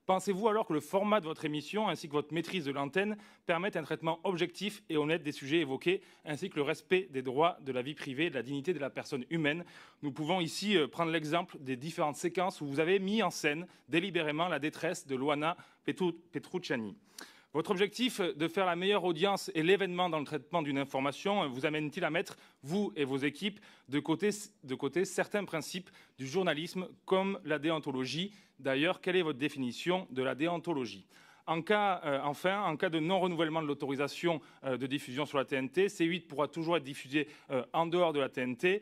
Pensez-vous alors que le format de votre émission ainsi que votre maîtrise de l'antenne permettent un traitement objectif et honnête des sujets évoqués, ainsi que le respect des droits de la vie privée et de la dignité de la personne humaine? Nous pouvons ici prendre l'exemple des différentes séquences où vous avez mis en scène délibérément la détresse de Luana Petrucciani. Votre objectif de faire la meilleure audience et l'événement dans le traitement d'une information vous amène-t-il à mettre, vous et vos équipes, de côté certains principes du journalisme comme la déontologie? D'ailleurs, quelle est votre définition de la déontologie? Enfin, en cas de non-renouvellement de l'autorisation de diffusion sur la TNT, C8 pourra toujours être diffusé en dehors de la TNT.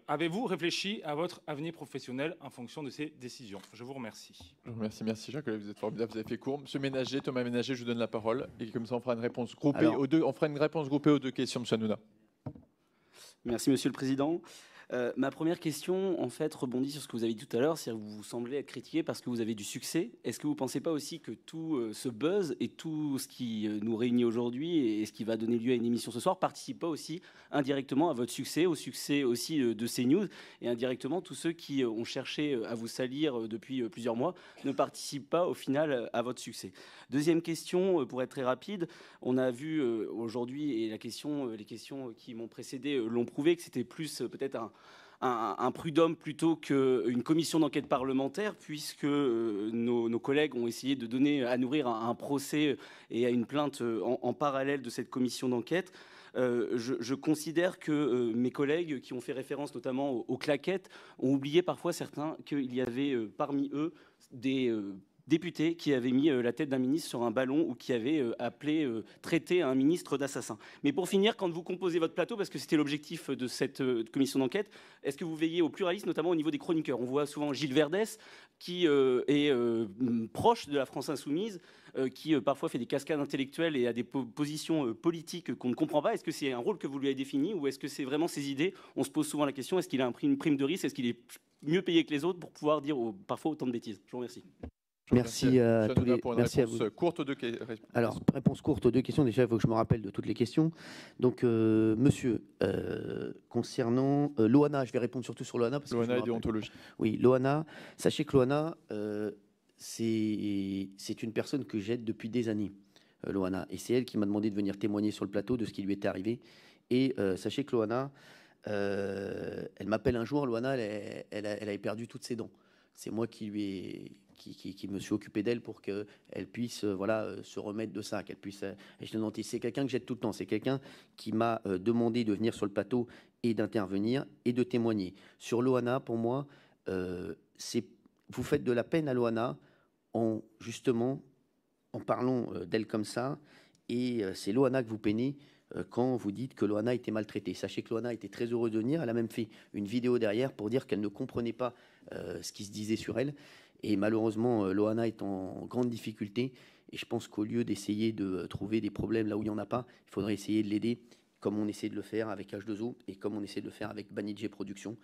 Avez-vous réfléchi à votre avenir professionnel en fonction de ces décisions? Je vous remercie. Merci Jacques, vous êtes formidable, vous avez fait court. Monsieur Ménager, Thomas Ménager, je vous donne la parole. Et comme ça, on fera une réponse groupée, aux deux questions, monsieur Hanouna. Merci Monsieur le Président. Ma première question, en fait, rebondit sur ce que vous avez dit tout à l'heure, c'est-à-dire que vous semblez être critiqué parce que vous avez du succès. Est-ce que vous ne pensez pas aussi que tout ce buzz et tout ce qui nous réunit aujourd'hui et ce qui va donner lieu à une émission ce soir participe pas aussi indirectement à votre succès, au succès aussi de CNews, et indirectement tous ceux qui ont cherché à vous salir depuis plusieurs mois ne participent pas au final à votre succès? Deuxième question, pour être très rapide, on a vu aujourd'hui, et les questions qui m'ont précédé l'ont prouvé, que c'était plus peut-être un prud'homme plutôt qu'une commission d'enquête parlementaire, puisque nos collègues ont essayé de donner à nourrir un procès et à une plainte en parallèle de cette commission d'enquête. Je considère que mes collègues qui ont fait référence notamment aux claquettes ont oublié parfois certains qu'il y avait parmi eux des député qui avait mis la tête d'un ministre sur un ballon ou qui avait traité un ministre d'assassin. Mais pour finir, quand vous composez votre plateau, parce que c'était l'objectif de cette commission d'enquête, est-ce que vous veillez au pluralisme, notamment au niveau des chroniqueurs? On voit souvent Gilles Verdès, qui est proche de la France Insoumise, qui parfois fait des cascades intellectuelles et a des positions politiques qu'on ne comprend pas. Est-ce que c'est un rôle que vous lui avez défini ou est-ce que c'est vraiment ses idées? On se pose souvent la question, est-ce qu'il a une prime de risque? Est-ce qu'il est mieux payé que les autres pour pouvoir dire parfois autant de bêtises? Je vous remercie. Merci à tous les. Merci à vous. Courte aux deux questions. Alors, réponse courte aux deux questions. Déjà, il faut que je me rappelle de toutes les questions. Donc, monsieur, concernant Loana, je vais répondre surtout sur Loana. Loana et déontologie. Oui, Loana. Sachez que Loana, c'est une personne que j'aide depuis des années, Loana. Et c'est elle qui m'a demandé de venir témoigner sur le plateau de ce qui lui était arrivé. Et sachez que Loana, elle m'appelle un jour. Loana, elle avait perdu toutes ses dents. C'est moi qui me suis occupé d'elle pour qu'elle puisse se remettre de ça, qu'elle puisse acheter une dentiste. C'est quelqu'un que j'aide tout le temps. C'est quelqu'un qui m'a demandé de venir sur le plateau et d'intervenir et de témoigner. Sur Loana, pour moi, vous faites de la peine à Loana justement en parlant d'elle comme ça. Et c'est Loana que vous peinez quand vous dites que Loana était maltraitée. Sachez que Loana était très heureuse de venir. Elle a même fait une vidéo derrière pour dire qu'elle ne comprenait pas ce qui se disait sur elle. Et malheureusement, Loana est en grande difficulté. Et je pense qu'au lieu d'essayer de trouver des problèmes là où il n'y en a pas, il faudrait essayer de l'aider, comme on essaie de le faire avec H2O et comme on essaie de le faire avec Banijé Productions,